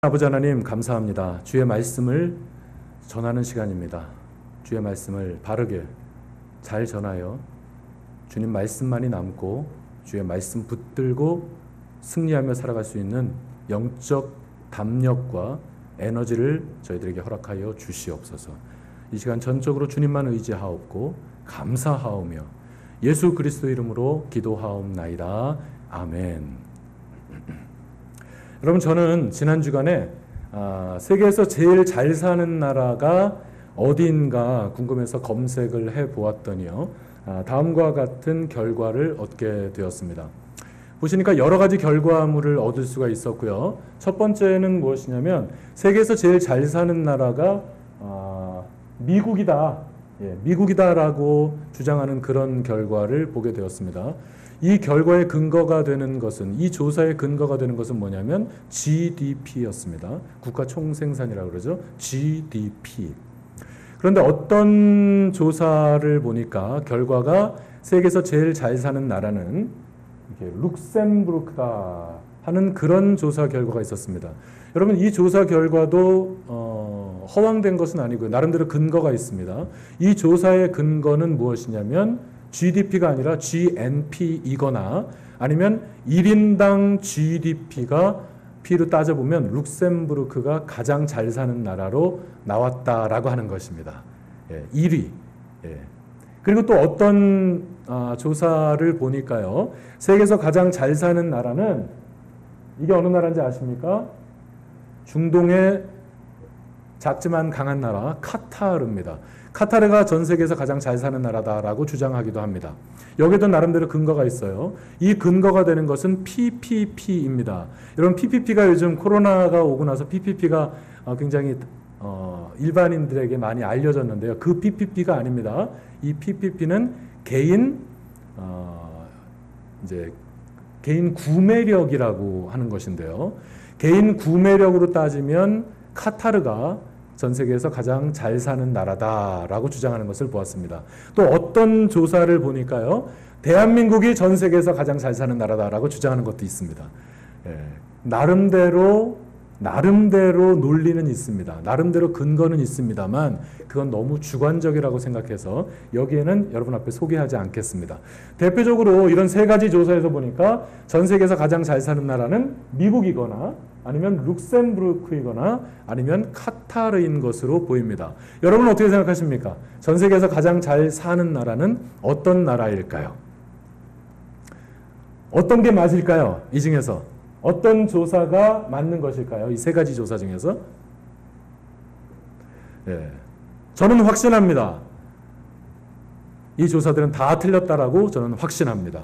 아버지 하나님 감사합니다. 주의 말씀을 전하는 시간입니다. 주의 말씀을 바르게 잘 전하여 주님 말씀만이 남고 주의 말씀 붙들고 승리하며 살아갈 수 있는 영적 담력과 에너지를 저희들에게 허락하여 주시옵소서. 이 시간 전적으로 주님만 의지하옵고 감사하오며 예수 그리스도 이름으로 기도하옵나이다. 아멘. 여러분, 저는 지난 주간에 세계에서 제일 잘 사는 나라가 어디인가 궁금해서 검색을 해보았더니요, 다음과 같은 결과를 얻게 되었습니다. 보시니까 여러 가지 결과물을 얻을 수가 있었고요. 첫 번째는 무엇이냐면 세계에서 제일 잘 사는 나라가 미국이다. 미국이다라고 주장하는 그런 결과를 보게 되었습니다. 이 결과의 근거가 되는 것은, 이 조사의 근거가 되는 것은 뭐냐면 GDP였습니다. 국가 총생산이라고 그러죠. GDP. 그런데 어떤 조사를 보니까 결과가 세계에서 제일 잘 사는 나라는 이렇게 룩셈부르크다 하는 그런 조사 결과가 있었습니다. 여러분, 이 조사 결과도 허황된 것은 아니고요. 나름대로 근거가 있습니다. 이 조사의 근거는 무엇이냐면 GDP가 아니라 GNP이거나 아니면 1인당 GDP가 P로 따져보면 룩셈부르크가 가장 잘 사는 나라로 나왔다라고 하는 것입니다. 1위. 그리고 또 어떤 조사를 보니까요, 세계에서 가장 잘 사는 나라는 이게 어느 나라인지 아십니까? 중동의 작지만 강한 나라 카타르입니다. 카타르가 전 세계에서 가장 잘 사는 나라다라고 주장하기도 합니다. 여기도 나름대로 근거가 있어요. 이 근거가 되는 것은 PPP입니다. 여러분, PPP가 요즘 코로나가 오고 나서 PPP가 굉장히 일반인들에게 많이 알려졌는데요. 그 PPP가 아닙니다. 이 PPP는 개인 구매력이라고 하는 것인데요. 개인 구매력으로 따지면 카타르가 전 세계에서 가장 잘 사는 나라다라고 주장하는 것을 보았습니다. 또 어떤 조사를 보니까요, 대한민국이 전 세계에서 가장 잘 사는 나라다라고 주장하는 것도 있습니다. 나름대로 논리는 있습니다. 나름대로 근거는 있습니다만 그건 너무 주관적이라고 생각해서 여기에는 여러분 앞에 소개하지 않겠습니다. 대표적으로 이런 세 가지 조사에서 보니까 전 세계에서 가장 잘 사는 나라는 미국이거나 아니면 룩셈부르크이거나 아니면 카타르인 것으로 보입니다. 여러분은 어떻게 생각하십니까? 전 세계에서 가장 잘 사는 나라는 어떤 나라일까요? 어떤 게 맞을까요? 이 중에서 어떤 조사가 맞는 것일까요? 이 세 가지 조사 중에서? 저는 확신합니다. 이 조사들은 다 틀렸다라고 저는 확신합니다.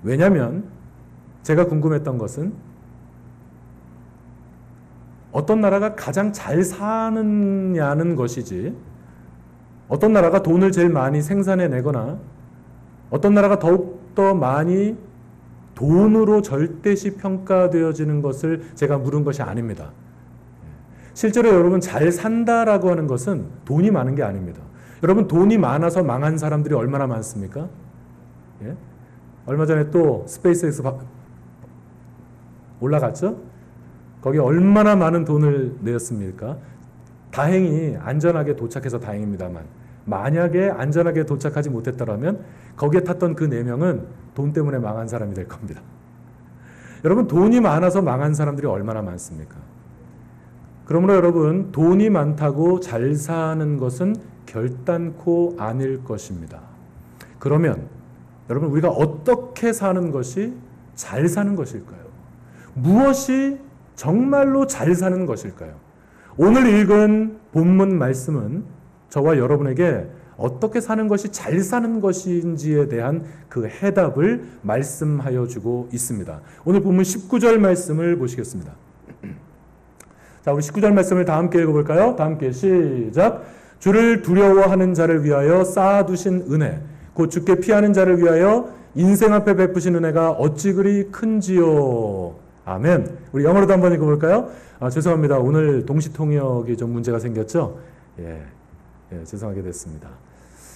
왜냐하면 제가 궁금했던 것은 어떤 나라가 가장 잘 사느냐는 것이지, 어떤 나라가 돈을 제일 많이 생산해내거나 어떤 나라가 더욱더 많이 돈으로 절대시 평가되어지는 것을 제가 물은 것이 아닙니다. 실제로 여러분, 잘 산다라고 하는 것은 돈이 많은 게 아닙니다. 여러분, 돈이 많아서 망한 사람들이 얼마나 많습니까? 얼마 전에 또 스페이스X 올라갔죠? 거기에 얼마나 많은 돈을 내었습니까? 다행히 안전하게 도착해서 다행입니다만, 만약에 안전하게 도착하지 못했더라면 거기에 탔던 그 4명은 돈 때문에 망한 사람이 될 겁니다. 여러분, 돈이 많아서 망한 사람들이 얼마나 많습니까? 그러므로 여러분, 돈이 많다고 잘 사는 것은 결단코 아닐 것입니다. 그러면 여러분, 우리가 어떻게 사는 것이 잘 사는 것일까요? 무엇이 정말로 잘 사는 것일까요? 오늘 읽은 본문 말씀은 저와 여러분에게 어떻게 사는 것이 잘 사는 것인지에 대한 그 해답을 말씀하여 주고 있습니다. 오늘 본문 19절 말씀을 보시겠습니다. 자, 우리 19절 말씀을 다 함께 읽어볼까요? 다 함께 시작. 주를 두려워하는 자를 위하여 쌓아두신 은혜, 곧 주께 피하는 자를 위하여 인생 앞에 베푸신 은혜가 어찌 그리 큰지요. 아멘. 우리 영어로도 한번 읽어볼까요? 죄송합니다. 오늘 동시통역이 좀 문제가 생겼죠? 죄송하게 됐습니다.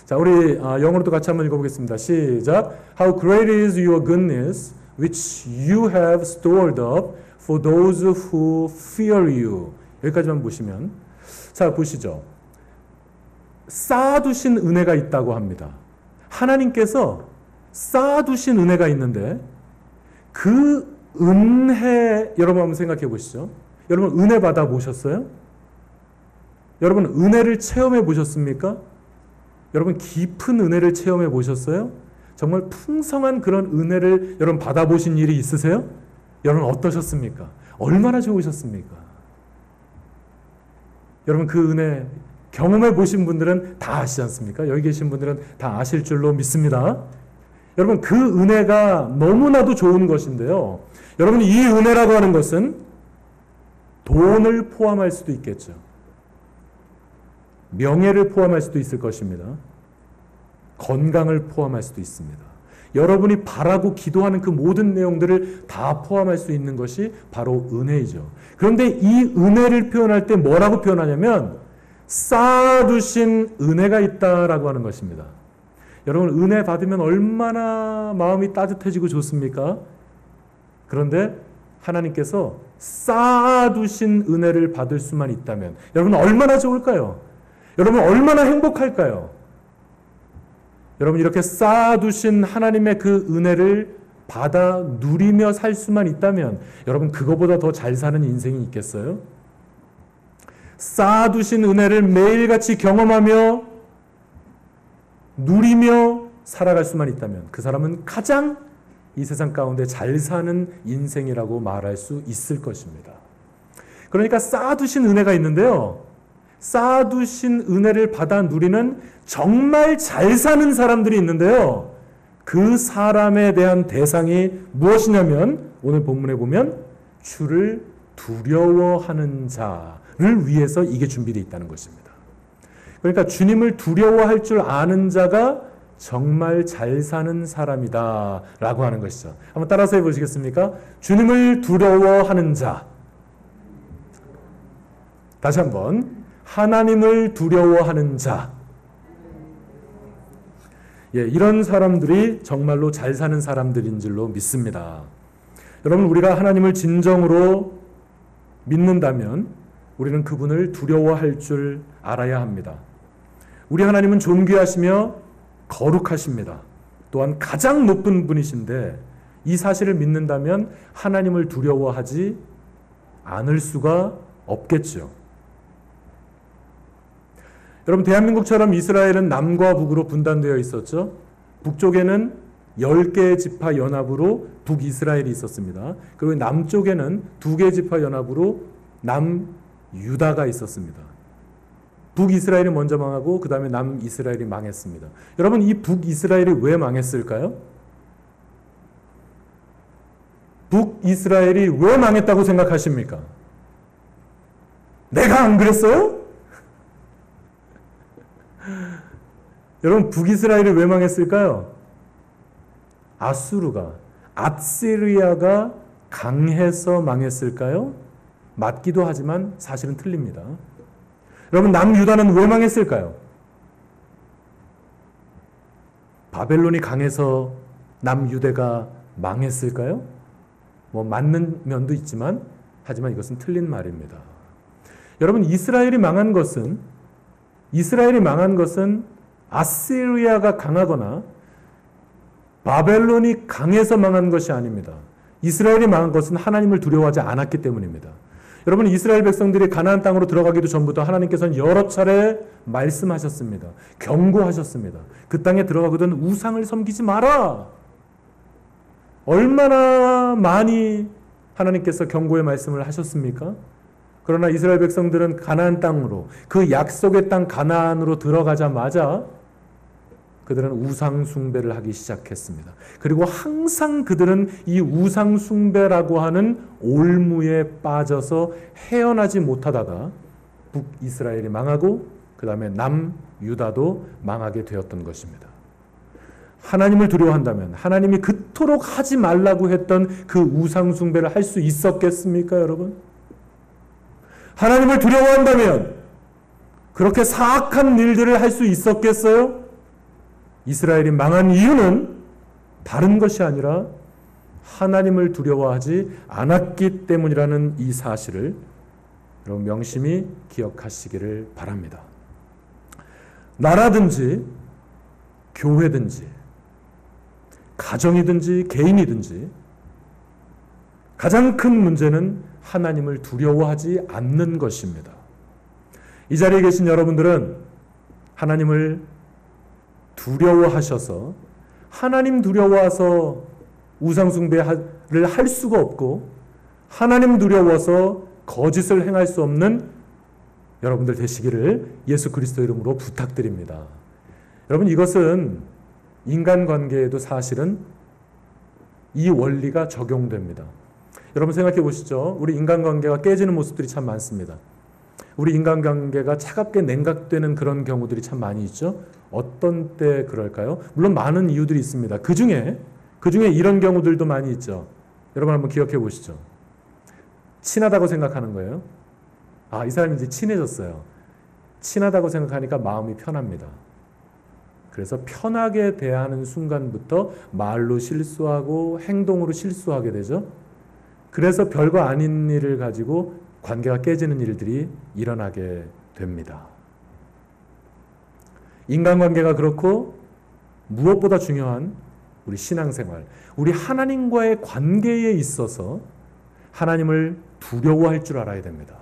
자, 우리 영어로도 같이 한번 읽어보겠습니다. 시작. How great is your goodness, which you have stored up for those who fear you. 여기까지만 보시면, 자 보시죠. 쌓아두신 은혜가 있다고 합니다. 하나님께서 쌓아두신 은혜가 있는데 그 은혜, 여러분 한번 생각해 보시죠. 여러분 은혜 받아 보셨어요? 여러분 은혜를 체험해 보셨습니까? 여러분 깊은 은혜를 체험해 보셨어요? 정말 풍성한 그런 은혜를 여러분 받아보신 일이 있으세요? 여러분 어떠셨습니까? 얼마나 좋으셨습니까? 여러분 그 은혜 경험해 보신 분들은 다 아시지 않습니까? 여기 계신 분들은 다 아실 줄로 믿습니다. 여러분 그 은혜가 너무나도 좋은 것인데요. 여러분 이 은혜라고 하는 것은 돈을 포함할 수도 있겠죠. 명예를 포함할 수도 있을 것입니다. 건강을 포함할 수도 있습니다. 여러분이 바라고 기도하는 그 모든 내용들을 다 포함할 수 있는 것이 바로 은혜이죠. 그런데 이 은혜를 표현할 때 뭐라고 표현하냐면 쌓아두신 은혜가 있다라고 하는 것입니다. 여러분 은혜 받으면 얼마나 마음이 따뜻해지고 좋습니까? 그런데 하나님께서 쌓아두신 은혜를 받을 수만 있다면 여러분 얼마나 좋을까요? 여러분 얼마나 행복할까요? 여러분 이렇게 쌓아두신 하나님의 그 은혜를 받아 누리며 살 수만 있다면 여러분 그거보다 더 잘 사는 인생이 있겠어요? 쌓아두신 은혜를 매일같이 경험하며 누리며 살아갈 수만 있다면 그 사람은 가장 이 세상 가운데 잘 사는 인생이라고 말할 수 있을 것입니다. 그러니까 쌓아두신 은혜가 있는데요. 쌓아두신 은혜를 받아 누리는 정말 잘 사는 사람들이 있는데요. 그 사람에 대한 대상이 무엇이냐면 오늘 본문에 보면 주를 두려워하는 자를 위해서 이게 준비되어 있다는 것입니다. 그러니까 주님을 두려워할 줄 아는 자가 정말 잘 사는 사람이다 라고 하는 것이죠. 한번 따라서 해보시겠습니까? 주님을 두려워하는 자. 다시 한번 하나님을 두려워하는 자. 예, 이런 사람들이 정말로 잘 사는 사람들인 줄로 믿습니다. 여러분 우리가 하나님을 진정으로 믿는다면 우리는 그분을 두려워할 줄 알아야 합니다. 우리 하나님은 존귀하시며 거룩하십니다. 또한 가장 높은 분이신데 이 사실을 믿는다면 하나님을 두려워하지 않을 수가 없겠죠. 여러분 대한민국처럼 이스라엘은 남과 북으로 분단되어 있었죠. 북쪽에는 10개의 지파 연합으로 북이스라엘이 있었습니다. 그리고 남쪽에는 2개의 지파 연합으로 남유다가 있었습니다. 북이스라엘이 먼저 망하고 그 다음에 남이스라엘이 망했습니다. 여러분 이 북이스라엘이 왜 망했을까요? 북이스라엘이 왜 망했다고 생각하십니까? 내가 안 그랬어요? 여러분 북이스라엘이 왜 망했을까요? 아시리아가 강해서 망했을까요? 맞기도 하지만 사실은 틀립니다. 여러분 남유다는 왜 망했을까요? 바벨론이 강해서 남유대가 망했을까요? 뭐 맞는 면도 있지만 하지만 이것은 틀린 말입니다. 여러분 이스라엘이 망한 것은 아시리아가 강하거나 바벨론이 강해서 망한 것이 아닙니다. 이스라엘이 망한 것은 하나님을 두려워하지 않았기 때문입니다. 여러분 이스라엘 백성들이 가나안 땅으로 들어가기도 전부터 하나님께서는 여러 차례 말씀하셨습니다. 경고하셨습니다. 그 땅에 들어가거든 우상을 섬기지 마라. 얼마나 많이 하나님께서 경고의 말씀을 하셨습니까? 그러나 이스라엘 백성들은 가나안 땅으로 그 약속의 땅 가나안으로 들어가자마자 그들은 우상 숭배를 하기 시작했습니다. 그리고 항상 그들은 이 우상 숭배라고 하는 올무에 빠져서 헤어나지 못하다가 북이스라엘이 망하고 그 다음에 남유다도 망하게 되었던 것입니다. 하나님을 두려워한다면 하나님이 그토록 하지 말라고 했던 그 우상 숭배를 할 수 있었겠습니까, 여러분? 하나님을 두려워한다면 그렇게 사악한 일들을 할 수 있었겠어요? 이스라엘이 망한 이유는 다른 것이 아니라 하나님을 두려워하지 않았기 때문이라는 이 사실을 여러분 명심히 기억하시기를 바랍니다. 나라든지 교회든지 가정이든지 개인이든지 가장 큰 문제는 하나님을 두려워하지 않는 것입니다. 이 자리에 계신 여러분들은 하나님을 두려워하셔서 하나님 두려워서 우상숭배를 할 수가 없고 하나님 두려워서 거짓을 행할 수 없는 여러분들 되시기를 예수 그리스도 이름으로 부탁드립니다. 여러분 이것은 인간관계에도 사실은 이 원리가 적용됩니다. 여러분 생각해 보시죠. 우리 인간관계가 깨지는 모습들이 참 많습니다. 우리 인간관계가 차갑게 냉각되는 그런 경우들이 참 많이 있죠. 어떤 때 그럴까요? 물론 많은 이유들이 있습니다. 그 중에 이런 경우들도 많이 있죠. 여러분 한번 기억해 보시죠. 친하다고 생각하는 거예요. 아, 이 사람이 이제 친해졌어요. 친하다고 생각하니까 마음이 편합니다. 그래서 편하게 대하는 순간부터 말로 실수하고 행동으로 실수하게 되죠. 그래서 별거 아닌 일을 가지고 관계가 깨지는 일들이 일어나게 됩니다. 인간관계가 그렇고 무엇보다 중요한 우리 신앙생활, 우리 하나님과의 관계에 있어서 하나님을 두려워할 줄 알아야 됩니다.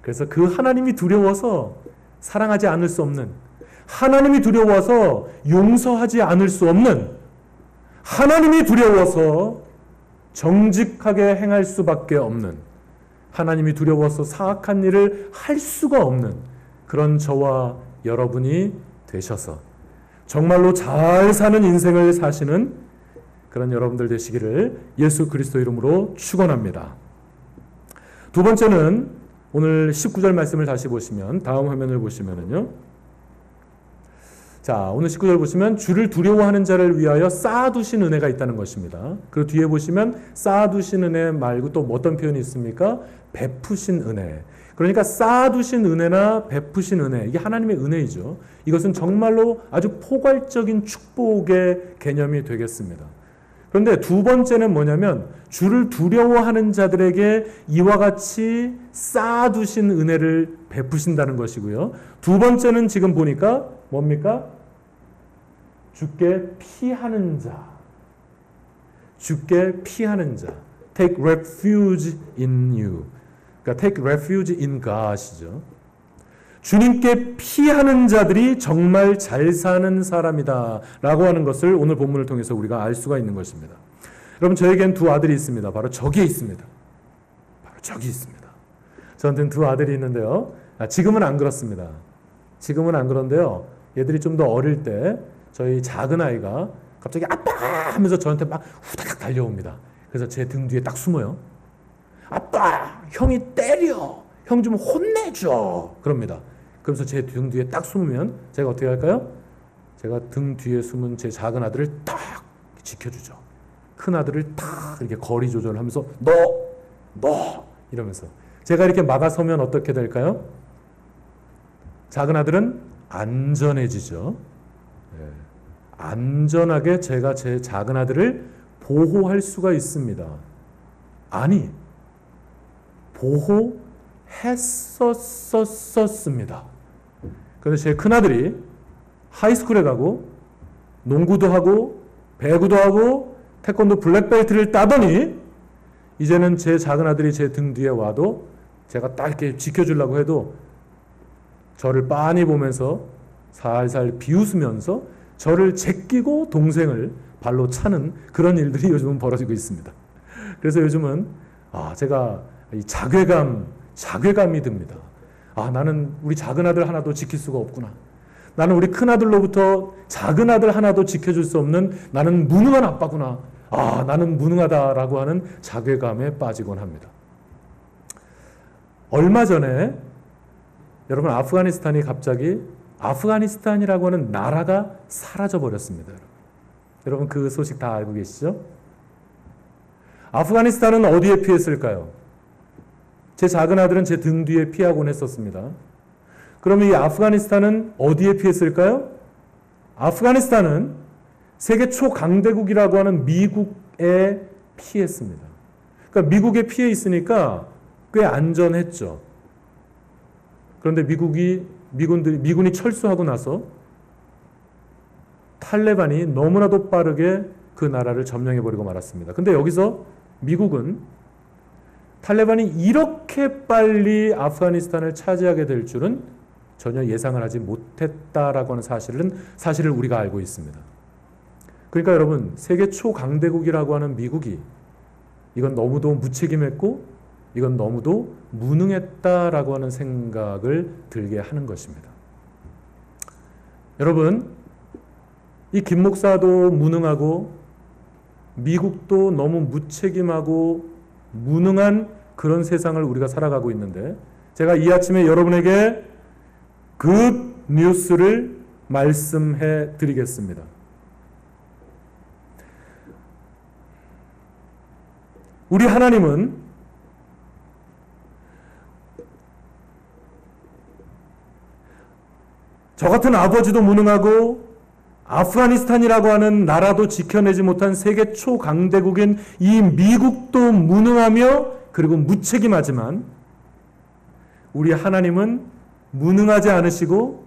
그래서 그 하나님이 두려워서 사랑하지 않을 수 없는, 하나님이 두려워서 용서하지 않을 수 없는, 하나님이 두려워서 정직하게 행할 수밖에 없는, 하나님이 두려워서 사악한 일을 할 수가 없는 그런 저와 여러분이 되셔서 정말로 잘 사는 인생을 사시는 그런 여러분들 되시기를 예수 그리스도 이름으로 축원합니다. 두 번째는 오늘 19절 말씀을 다시 보시면 다음 화면을 보시면은요. 자, 오늘 19절 보시면 주를 두려워하는 자를 위하여 쌓아두신 은혜가 있다는 것입니다. 그리고 뒤에 보시면 쌓아두신 은혜 말고 또 어떤 표현이 있습니까? 베푸신 은혜. 그러니까 쌓아두신 은혜나 베푸신 은혜, 이게 하나님의 은혜이죠. 이것은 정말로 아주 포괄적인 축복의 개념이 되겠습니다. 그런데 두 번째는 뭐냐면 주를 두려워하는 자들에게 이와 같이 쌓아두신 은혜를 베푸신다는 것이고요. 두 번째는 지금 보니까 뭡니까? 주께 피하는 자. 주께 피하는 자. Take refuge in you. 그러니까 take refuge in God이죠. 주님께 피하는 자들이 정말 잘 사는 사람이다 라고 하는 것을 오늘 본문을 통해서 우리가 알 수가 있는 것입니다. 여러분 저에겐 두 아들이 있습니다. 바로 저기에 있습니다. 바로 저기 있습니다. 저한테는 두 아들이 있는데요. 지금은 안 그렇습니다. 지금은 안 그런데요. 얘들이 좀 더 어릴 때 저희 작은 아이가 갑자기 아빠 하면서 저한테 막 후다닥 달려옵니다. 그래서 제 등 뒤에 딱 숨어요. 아빠, 형이 때려. 형 좀 혼내줘. 그럽니다. 그러면서 제 등 뒤에 딱 숨으면 제가 어떻게 할까요? 제가 등 뒤에 숨은 제 작은 아들을 딱 지켜주죠. 큰 아들을 딱 이렇게 거리 조절을 하면서 너 이러면서 제가 이렇게 막아서면 어떻게 될까요? 작은 아들은 안전해지죠. 네. 안전하게 제가 제 작은 아들을 보호할 수가 있습니다. 아니, 보호했었습니다. 그런데 제 큰아들이 하이스쿨에 가고 농구도 하고 배구도 하고 태권도 블랙벨트를 따더니 이제는 제 작은 아들이 제 등 뒤에 와도 제가 딱 이렇게 지켜주려고 해도 저를 빤히 보면서 살살 비웃으면서 저를 제끼고 동생을 발로 차는 그런 일들이 요즘은 벌어지고 있습니다. 그래서 요즘은 제가 이 자괴감이 듭니다. 나는 우리 작은 아들 하나도 지킬 수가 없구나. 나는 우리 큰 아들로부터 작은 아들 하나도 지켜줄 수 없는 나는 무능한 아빠구나. 나는 무능하다라고 하는 자괴감에 빠지곤 합니다. 얼마 전에 여러분 아프가니스탄이 갑자기 아프가니스탄이라고 하는 나라가 사라져 버렸습니다. 여러분 그 소식 다 알고 계시죠? 아프가니스탄은 어디에 피했을까요? 제 작은 아들은 제 등 뒤에 피하곤 했었습니다. 그러면 이 아프가니스탄은 어디에 피했을까요? 아프가니스탄은 세계 초강대국이라고 하는 미국에 피했습니다. 그러니까 미국에 피해 있으니까 꽤 안전했죠. 그런데 미군이 철수하고 나서 탈레반이 너무나도 빠르게 그 나라를 점령해버리고 말았습니다. 근데 여기서 미국은 탈레반이 이렇게 빨리 아프가니스탄을 차지하게 될 줄은 전혀 예상을 하지 못했다라고 하는 사실을 우리가 알고 있습니다. 그러니까 여러분, 세계 초강대국이라고 하는 미국이 이건 너무도 무책임했고 이건 너무도 무능했다라고 하는 생각을 들게 하는 것입니다. 여러분, 이 김 목사도 무능하고 미국도 너무 무책임하고 무능한 그런 세상을 우리가 살아가고 있는데, 제가 이 아침에 여러분에게 그 뉴스를 말씀해 드리겠습니다. 우리 하나님은 저 같은 아버지도 무능하고 아프가니스탄이라고 하는 나라도 지켜내지 못한 세계 초강대국인 이 미국도 무능하며 그리고 무책임하지만 우리 하나님은 무능하지 않으시고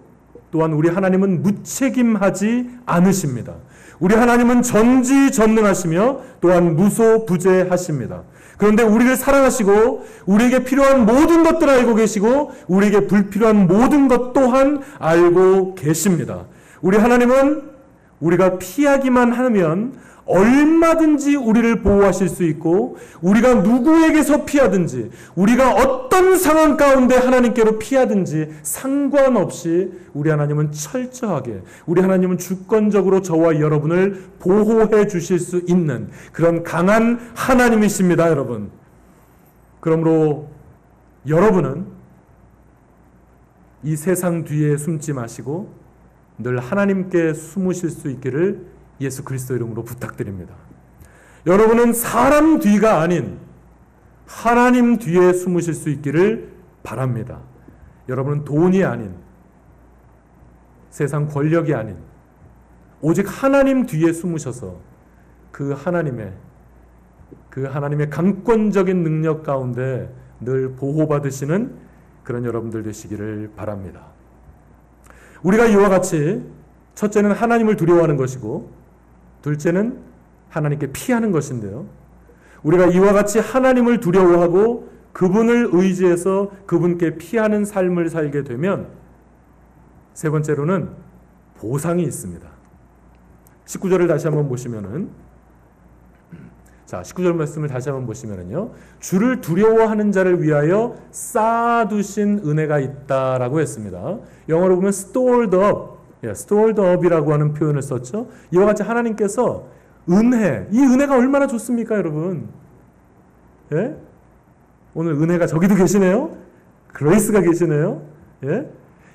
또한 우리 하나님은 무책임하지 않으십니다. 우리 하나님은 전지전능하시며 또한 무소부재하십니다. 그런데 우리를 사랑하시고 우리에게 필요한 모든 것들을 알고 계시고 우리에게 불필요한 모든 것 또한 알고 계십니다. 우리 하나님은 우리가 피하기만 하면 얼마든지 우리를 보호하실 수 있고 우리가 누구에게서 피하든지 우리가 어떤 상황 가운데 하나님께로 피하든지 상관없이 우리 하나님은 철저하게 우리 하나님은 주권적으로 저와 여러분을 보호해 주실 수 있는 그런 강한 하나님이십니다, 여러분. 그러므로 여러분은 이 세상 뒤에 숨지 마시고 늘 하나님께 숨으실 수 있기를 예수 그리스도 이름으로 부탁드립니다. 여러분은 사람 뒤가 아닌 하나님 뒤에 숨으실 수 있기를 바랍니다. 여러분은 돈이 아닌 세상 권력이 아닌 오직 하나님 뒤에 숨으셔서 그 하나님의 강권적인 능력 가운데 늘 보호받으시는 그런 여러분들 되시기를 바랍니다. 우리가 이와 같이 첫째는 하나님을 두려워하는 것이고 둘째는 하나님께 피하는 것인데요. 우리가 이와 같이 하나님을 두려워하고 그분을 의지해서 그분께 피하는 삶을 살게 되면 세 번째로는 보상이 있습니다. 19절을 다시 한번 보시면은 19절 말씀을 다시 한번 보시면은요. 주를 두려워하는 자를 위하여 쌓아두신 은혜가 있다라고 했습니다. 영어로 보면 stored up이라고 하는 표현을 썼죠. 이와 같이 하나님께서 이 은혜가 얼마나 좋습니까, 여러분? 예? 오늘 은혜가 저기도 계시네요? 그레이스가 계시네요? 예?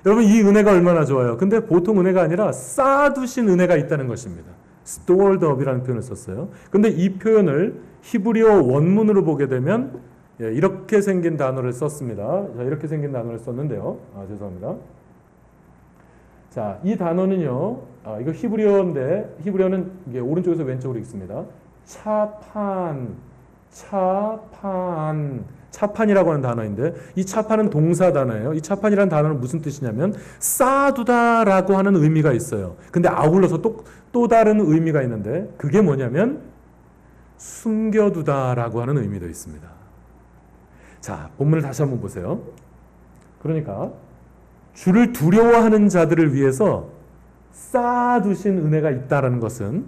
여러분, 이 은혜가 얼마나 좋아요. 근데 보통 은혜가 아니라 쌓아두신 은혜가 있다는 것입니다. stored up이라는 표현을 썼어요. 근데 이 표현을 히브리어 원문으로 보게 되면 이렇게 생긴 단어를 썼습니다. 이렇게 생긴 단어를 썼는데요. 죄송합니다. 이 단어는요. 이거 히브리어인데 히브리어는 이게 오른쪽에서 왼쪽으로 읽습니다. 차판이라고 하는 단어인데 이 차판은 동사 단어예요. 이 차판이라는 단어는 무슨 뜻이냐면 쌓아두다라고 하는 의미가 있어요. 근데 아울러서 또 다른 의미가 있는데 그게 뭐냐면 숨겨두다라고 하는 의미도 있습니다. 본문을 다시 한번 보세요. 그러니까 주를 두려워하는 자들을 위해서 쌓아두신 은혜가 있다라는 것은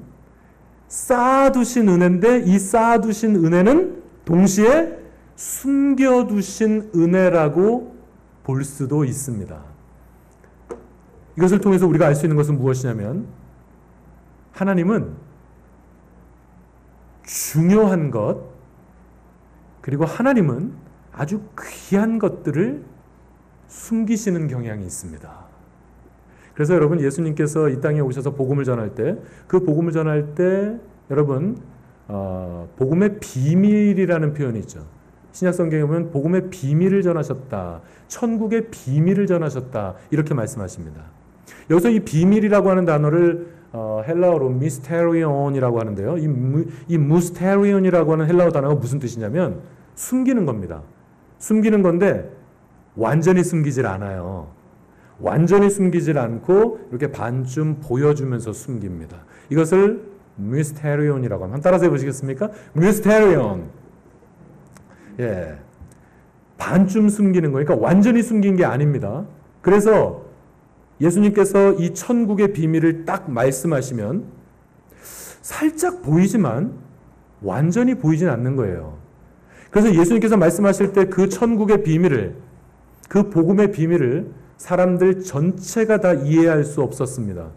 쌓아두신 은혜인데 이 쌓아두신 은혜는 동시에 숨겨두신 은혜라고 볼 수도 있습니다. 이것을 통해서 우리가 알 수 있는 것은 무엇이냐면 하나님은 중요한 것 그리고 하나님은 아주 귀한 것들을 숨기시는 경향이 있습니다. 그래서 여러분 예수님께서 이 땅에 오셔서 복음을 전할 때 그 복음을 전할 때 여러분 복음의 비밀이라는 표현이 있죠. 신약 성경에 보면 복음의 비밀을 전하셨다. 천국의 비밀을 전하셨다. 이렇게 말씀하십니다. 여기서 이 비밀이라고 하는 단어를 헬라어로 미스테리온이라고 하는데요. 이 무스테리온이라고 하는 헬라어 단어가 무슨 뜻이냐면 숨기는 겁니다. 숨기는 건데 완전히 숨기질 않아요. 완전히 숨기질 않고 이렇게 반쯤 보여주면서 숨깁니다. 이것을 미스테리온이라고 합니다. 한번 따라서 해보시겠습니까? 미스테리온. 예, 반쯤 숨기는 거니까 완전히 숨긴 게 아닙니다. 그래서 예수님께서 이 천국의 비밀을 딱 말씀하시면 살짝 보이지만 완전히 보이진 않는 거예요. 그래서 예수님께서 말씀하실 때 그 천국의 비밀을, 그 복음의 비밀을 사람들 전체가 다 이해할 수 없었습니다.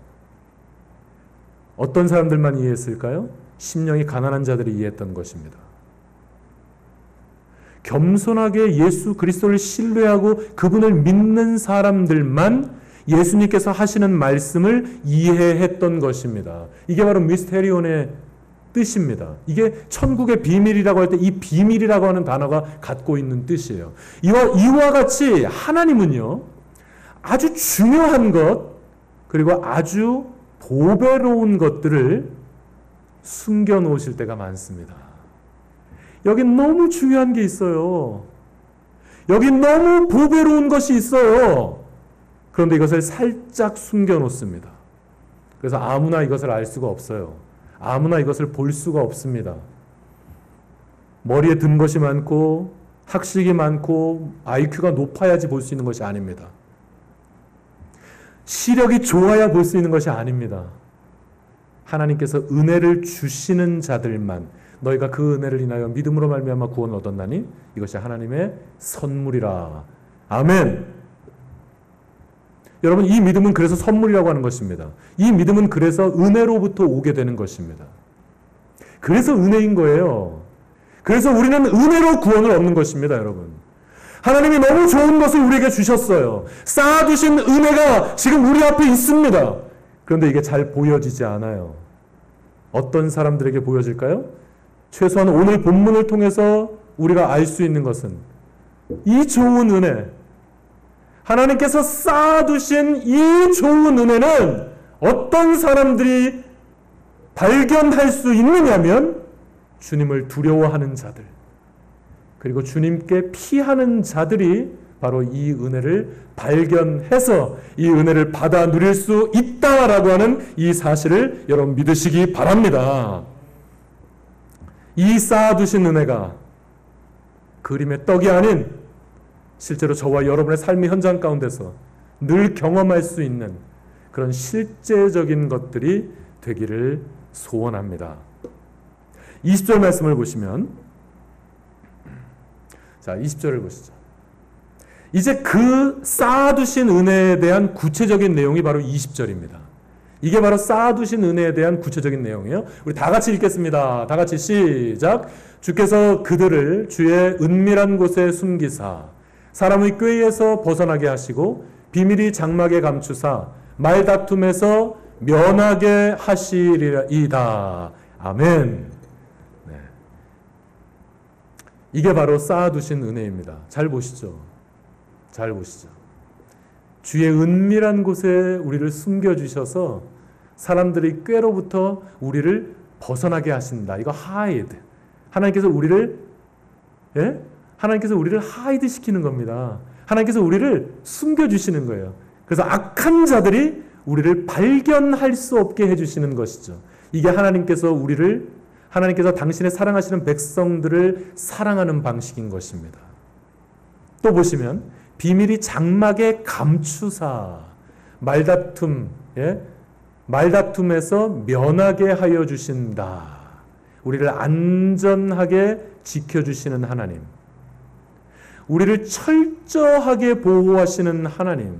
어떤 사람들만 이해했을까요? 심령이 가난한 자들이 이해했던 것입니다. 겸손하게 예수 그리스도를 신뢰하고 그분을 믿는 사람들만 예수님께서 하시는 말씀을 이해했던 것입니다. 이게 바로 미스테리온의 뜻입니다. 이게 천국의 비밀이라고 할 때 이 비밀이라고 하는 단어가 갖고 있는 뜻이에요. 이와 같이 하나님은요, 아주 중요한 것, 그리고 아주 보배로운 것들을 숨겨 놓으실 때가 많습니다. 여긴 너무 중요한 게 있어요. 여긴 너무 보배로운 것이 있어요. 그런데 이것을 살짝 숨겨 놓습니다. 그래서 아무나 이것을 알 수가 없어요. 아무나 이것을 볼 수가 없습니다. 머리에 든 것이 많고 학식이 많고 IQ가 높아야지 볼 수 있는 것이 아닙니다. 시력이 좋아야 볼 수 있는 것이 아닙니다. 하나님께서 은혜를 주시는 자들만, 너희가 그 은혜를 인하여 믿음으로 말미암아 구원을 얻었나니 이것이 하나님의 선물이라. 아멘. 여러분, 이 믿음은 그래서 선물이라고 하는 것입니다. 이 믿음은 그래서 은혜로부터 오게 되는 것입니다. 그래서 은혜인 거예요. 그래서 우리는 은혜로 구원을 얻는 것입니다, 여러분. 하나님이 너무 좋은 것을 우리에게 주셨어요. 쌓아두신 은혜가 지금 우리 앞에 있습니다. 그런데 이게 잘 보여지지 않아요. 어떤 사람들에게 보여질까요? 최소한 오늘 본문을 통해서 우리가 알 수 있는 것은 이 좋은 은혜, 하나님께서 쌓아두신 이 좋은 은혜는 어떤 사람들이 발견할 수 있느냐면 주님을 두려워하는 자들, 그리고 주님께 피하는 자들이 바로 이 은혜를 발견해서 이 은혜를 받아 누릴 수 있다라고 하는 이 사실을 여러분 믿으시기 바랍니다. 이 쌓아두신 은혜가 그림의 떡이 아닌 실제로 저와 여러분의 삶의 현장 가운데서 늘 경험할 수 있는 그런 실제적인 것들이 되기를 소원합니다. 20절 말씀을 보시면, 자, 20절을 보시죠. 이제 그 쌓아두신 은혜에 대한 구체적인 내용이 바로 20절입니다. 이게 바로 쌓아두신 은혜에 대한 구체적인 내용이에요. 우리 다 같이 읽겠습니다. 다 같이 시작. 주께서 그들을 주의 은밀한 곳에 숨기사 사람의 꾀에서 벗어나게 하시고 비밀이 장막에 감추사 말다툼에서 면하게 하시리이다. 아멘. 네. 이게 바로 쌓아두신 은혜입니다. 잘 보시죠. 잘 보시죠. 주의 은밀한 곳에 우리를 숨겨주셔서 사람들의 꾀로부터 우리를 벗어나게 하신다. 이거 하이드. 하나님께서 우리를, 예? 하나님께서 우리를 하이드 시키는 겁니다. 하나님께서 우리를 숨겨주시는 거예요. 그래서 악한 자들이 우리를 발견할 수 없게 해주시는 것이죠. 이게 하나님께서 당신의 사랑하시는 백성들을 사랑하는 방식인 것입니다. 또 보시면 비밀이 장막에 감추사 말다툼, 예? 말다툼에서 면하게 하여 주신다. 우리를 안전하게 지켜주시는 하나님, 우리를 철저하게 보호하시는 하나님.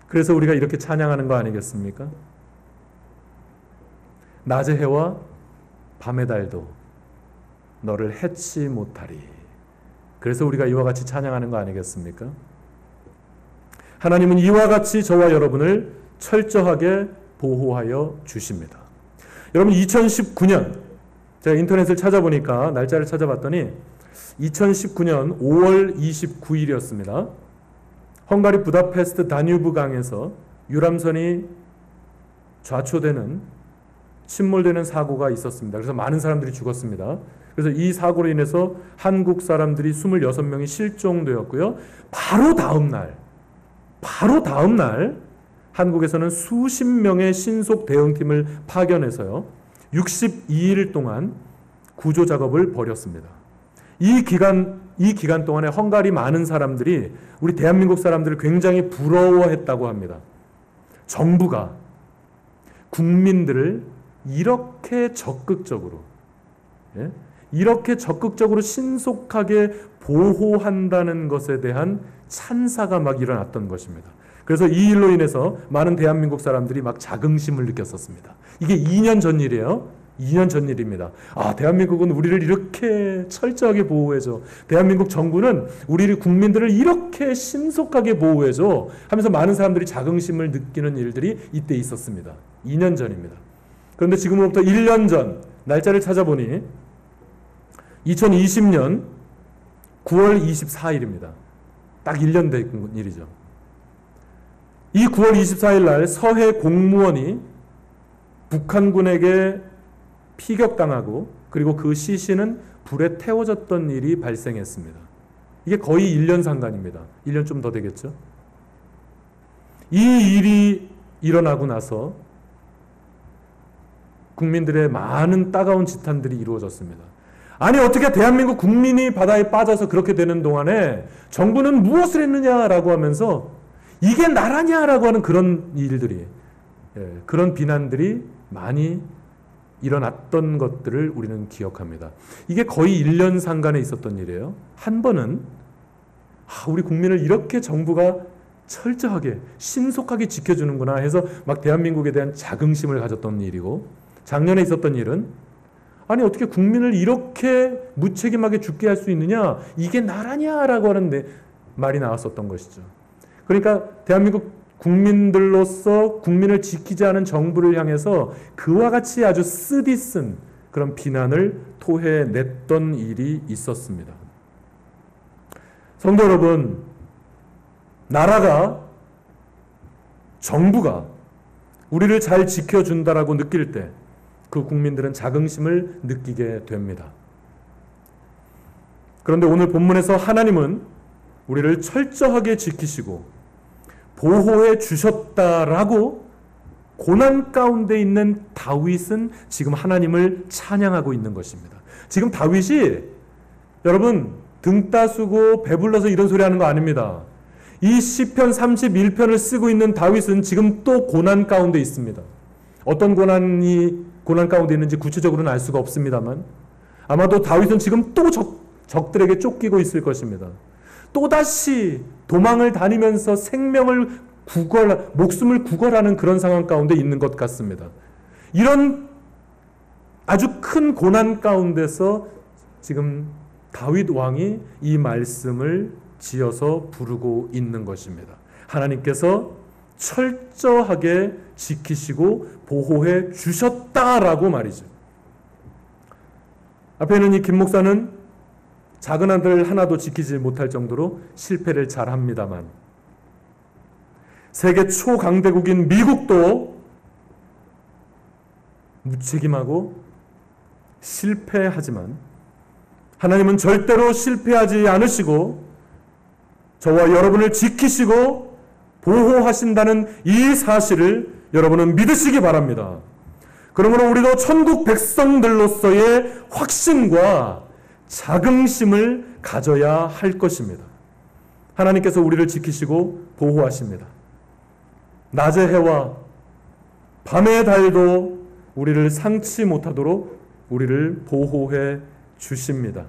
그래서 우리가 이렇게 찬양하는 거 아니겠습니까? 낮의 해와 밤의 달도 너를 해치 못하리. 그래서 우리가 이와 같이 찬양하는 거 아니겠습니까? 하나님은 이와 같이 저와 여러분을 철저하게 보호하여 주십니다. 여러분, 2019년 제가 인터넷을 찾아보니까 날짜를 찾아봤더니 2019년 5월 29일이었습니다. 헝가리 부다페스트 다뉴브 강에서 유람선이 좌초되는 침몰되는 사고가 있었습니다. 그래서 많은 사람들이 죽었습니다. 그래서 이 사고로 인해서 한국 사람들이 26명이 실종되었고요. 바로 다음 날 한국에서는 수십 명의 신속 대응팀을 파견해서요. 62일 동안 구조 작업을 벌였습니다. 이 기간 동안에 헝가리 많은 사람들이 우리 대한민국 사람들을 굉장히 부러워했다고 합니다. 정부가 국민들을 이렇게 적극적으로 신속하게 보호한다는 것에 대한 찬사가 막 일어났던 것입니다. 그래서 이 일로 인해서 많은 대한민국 사람들이 막 자긍심을 느꼈었습니다. 이게 2년 전 일이에요. 2년 전 일입니다. 아, 대한민국은 우리를 이렇게 철저하게 보호해줘. 대한민국 정부는 우리 국민들을 이렇게 신속하게 보호해줘. 하면서 많은 사람들이 자긍심을 느끼는 일들이 이때 있었습니다. 2년 전입니다. 그런데 지금으로부터 1년 전 날짜를 찾아보니 2020년 9월 24일입니다. 딱 1년 된 일이죠. 이 9월 24일 날 서해 공무원이 북한군에게 피격당하고 그리고 그 시신은 불에 태워졌던 일이 발생했습니다. 이게 거의 1년 상간입니다. 1년 좀 더 되겠죠? 이 일이 일어나고 나서 국민들의 많은 따가운 지탄들이 이루어졌습니다. 아니, 어떻게 대한민국 국민이 바다에 빠져서 그렇게 되는 동안에 정부는 무엇을 했느냐라고 하면서 이게 나라냐라고 하는 그런 일들이, 그런 비난들이 많이 일어났던 것들을 우리는 기억합니다. 이게 거의 1년 상간에 있었던 일이에요. 한 번은 우리 국민을 이렇게 정부가 철저하게 신속하게 지켜주는구나 해서 막 대한민국에 대한 자긍심을 가졌던 일이고, 작년에 있었던 일은 아니 어떻게 국민을 이렇게 무책임하게 죽게 할 수 있느냐, 이게 나라냐라고 하는 말이 나왔었던 것이죠. 그러니까 대한민국 국민들로서 국민을 지키지 않은 정부를 향해서 그와 같이 아주 쓰디쓴 그런 비난을 토해냈던 일이 있었습니다. 성도 여러분, 나라가, 정부가 우리를 잘 지켜준다라고 느낄 때 그 국민들은 자긍심을 느끼게 됩니다. 그런데 오늘 본문에서 하나님은 우리를 철저하게 지키시고 보호해 주셨다라고 고난 가운데 있는 다윗은 지금 하나님을 찬양하고 있는 것입니다. 지금 다윗이 여러분 등 따수고 배불러서 이런 소리 하는 거 아닙니다. 이 시편 31편을 쓰고 있는 다윗은 지금 또 고난 가운데 있습니다. 어떤 고난 가운데 있는지 구체적으로는 알 수가 없습니다만 아마도 다윗은 지금 또 적들에게 쫓기고 있을 것입니다. 또다시 도망을 다니면서 목숨을 구걸하는 그런 상황 가운데 있는 것 같습니다. 이런 아주 큰 고난 가운데서 지금 다윗 왕이 이 말씀을 지어서 부르고 있는 것입니다. 하나님께서 철저하게 지키시고 보호해 주셨다라고 말이죠. 앞에 있는 이 김 목사는 작은 아들 하나도 지키지 못할 정도로 실패를 잘합니다만 세계 초강대국인 미국도 무책임하고 실패하지만 하나님은 절대로 실패하지 않으시고 저와 여러분을 지키시고 보호하신다는 이 사실을 여러분은 믿으시기 바랍니다. 그러므로 우리도 천국 백성들로서의 확신과 자긍심을 가져야 할 것입니다. 하나님께서 우리를 지키시고 보호하십니다. 낮의 해와 밤의 달도 우리를 상치 못하도록 우리를 보호해 주십니다.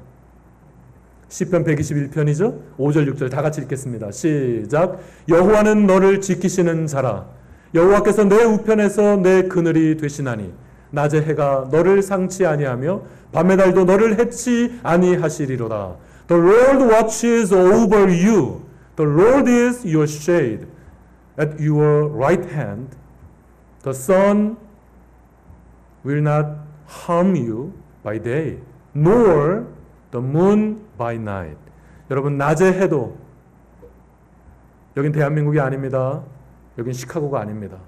시편 121편이죠. 5절 6절 다 같이 읽겠습니다. 시작. 여호와는 너를 지키시는 자라. 여호와께서 내 우편에서 내 그늘이 되시나니 낮의 해가 너를 상치 아니하며 밤의 달도 너를 해치 아니하시리로다. The Lord watches over you. The Lord is your shade at your right hand. The sun will not harm you by day, nor the moon by night. 여러분, 낮의 해도, 여긴 대한민국이 아닙니다. 여긴 시카고가 아닙니다.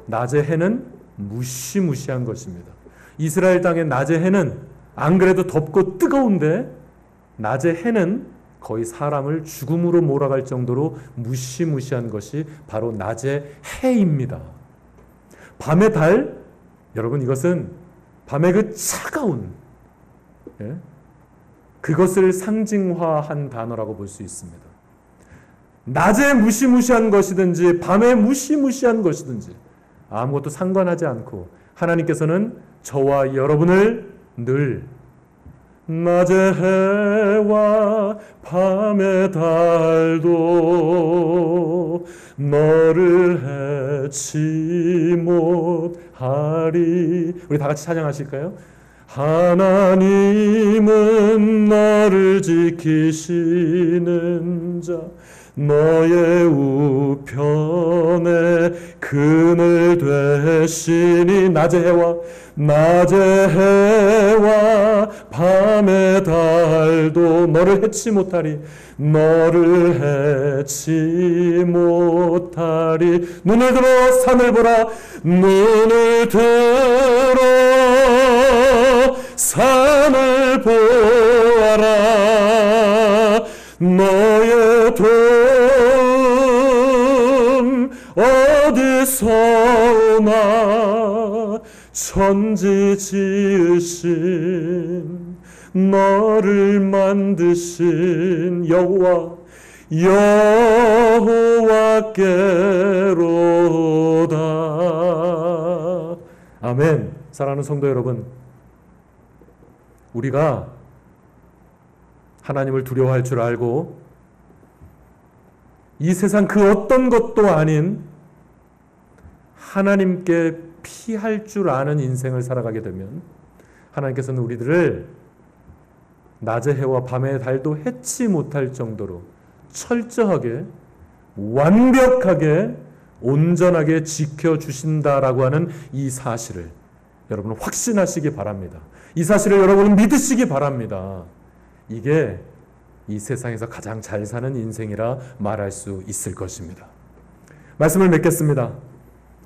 낮의 해는 무시무시한 것입니다. 이스라엘 땅의 낮의 해는 안 그래도 덥고 뜨거운데 낮의 해는 거의 사람을 죽음으로 몰아갈 정도로 무시무시한 것이 바로 낮의 해입니다. 밤의 달, 여러분 이것은 밤의 그 차가운, 그것을 상징화한 단어라고 볼 수 있습니다. 낮에 무시무시한 것이든지 밤에 무시무시한 것이든지 아무것도 상관하지 않고 하나님께서는 저와 여러분을 늘 낮의 해와 밤의 달도 너를 해치 못하리. 우리 다 같이 찬양하실까요? 하나님은 너를 지키시는 자 너의 우편에 그늘 되시니 낮의 해와 밤의 달도 너를 해치 못하리. 눈을 들어 산을 보라. 눈을 들어 산을 보아라. 너의 도움 어디서 오나. 천지 지으신 너를 만드신 여호와께로다. 아멘. 사랑하는 성도 여러분, 우리가 하나님을 두려워할 줄 알고 이 세상 그 어떤 것도 아닌 하나님께 피할 줄 아는 인생을 살아가게 되면 하나님께서는 우리들을 낮의 해와 밤의 달도 해치 못할 정도로 철저하게, 완벽하게, 온전하게 지켜주신다라고 하는 이 사실을 여러분은 확신하시기 바랍니다. 이 사실을 여러분은 믿으시기 바랍니다. 이게 이 세상에서 가장 잘 사는 인생이라 말할 수 있을 것입니다. 말씀을 맺겠습니다.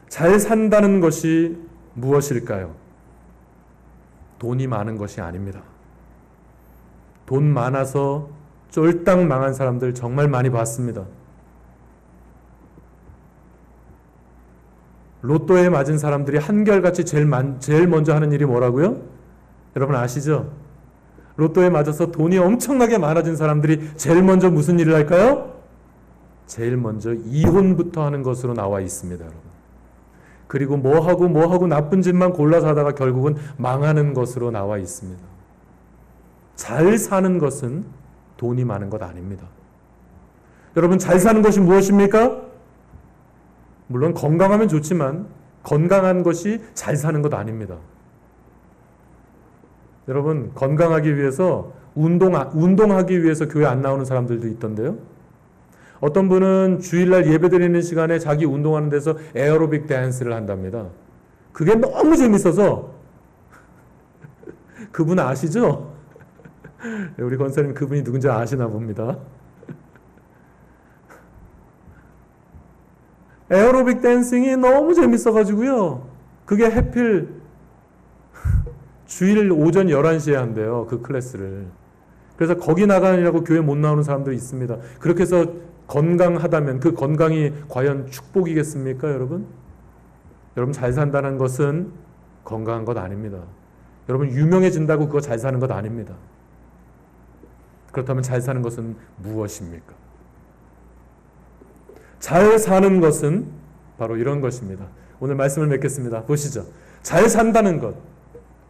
잘 산다는 것이 무엇일까요? 돈이 많은 것이 아닙니다. 돈 많아서 쫄딱 망한 사람들 정말 많이 봤습니다. 로또에 맞은 사람들이 한결같이 제일 먼저 하는 일이 뭐라고요? 여러분 아시죠? 로또에 맞아서 돈이 엄청나게 많아진 사람들이 제일 먼저 무슨 일을 할까요? 제일 먼저 이혼부터 하는 것으로 나와 있습니다, 여러분. 그리고 뭐하고 나쁜 짓만 골라서 하다가 결국은 망하는 것으로 나와 있습니다. 잘 사는 것은 돈이 많은 것 아닙니다. 여러분, 잘 사는 것이 무엇입니까? 물론 건강하면 좋지만 건강한 것이 잘 사는 것 아닙니다. 여러분, 건강하기 위해서 운동하기 위해서 교회 안 나오는 사람들도 있던데요. 어떤 분은 주일날 예배드리는 시간에 자기 운동하는 데서 에어로빅 댄스를 한답니다. 그게 너무 재밌어서 그분 아시죠? 우리 권사님 그분이 누군지 아시나 봅니다. 에어로빅 댄싱이 너무 재밌어가지고요. 그게 하필 주일 오전 11시에 한대요. 그 클래스를. 그래서 거기 나가느라고 교회 못 나오는 사람도 있습니다. 그렇게 해서 건강하다면 그 건강이 과연 축복이겠습니까, 여러분? 여러분, 잘 산다는 것은 건강한 것 아닙니다. 여러분, 유명해진다고 그거 잘 사는 것 아닙니다. 그렇다면 잘 사는 것은 무엇입니까? 잘 사는 것은 바로 이런 것입니다. 오늘 말씀을 맺겠습니다. 보시죠. 잘 산다는 것,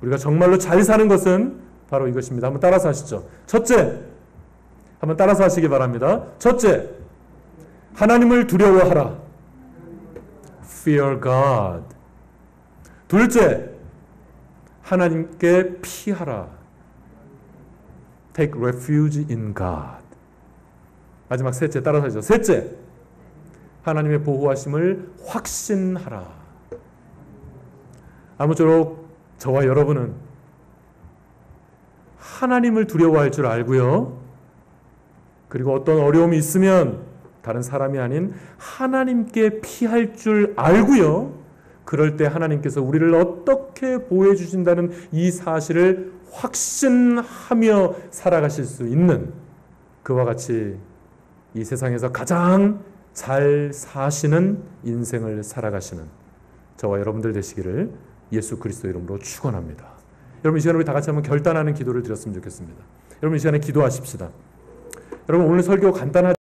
우리가 정말로 잘 사는 것은 바로 이것입니다. 한번 따라서 하시죠. 첫째, 한번 따라서 하시기 바랍니다. 첫째, 하나님을 두려워하라. Fear God. 둘째, 하나님께 피하라. Take refuge in God. 마지막 셋째, 따라서 하시죠. 셋째, 하나님의 보호하심을 확신하라. 아무쪼록 저와 여러분은 하나님을 두려워할 줄 알고요. 그리고 어떤 어려움이 있으면 다른 사람이 아닌 하나님께 피할 줄 알고요. 그럴 때 하나님께서 우리를 어떻게 보호해 주신다는 이 사실을 확신하며 살아가실 수 있는, 그와 같이 이 세상에서 가장 잘 사시는 인생을 살아가시는 저와 여러분들 되시기를 예수 그리스도 이름으로 축원합니다. 여러분, 이 시간에 우리 다 같이 한번 결단하는 기도를 드렸으면 좋겠습니다. 여러분, 이 시간에 기도하십시다. 여러분, 오늘 설교 간단하지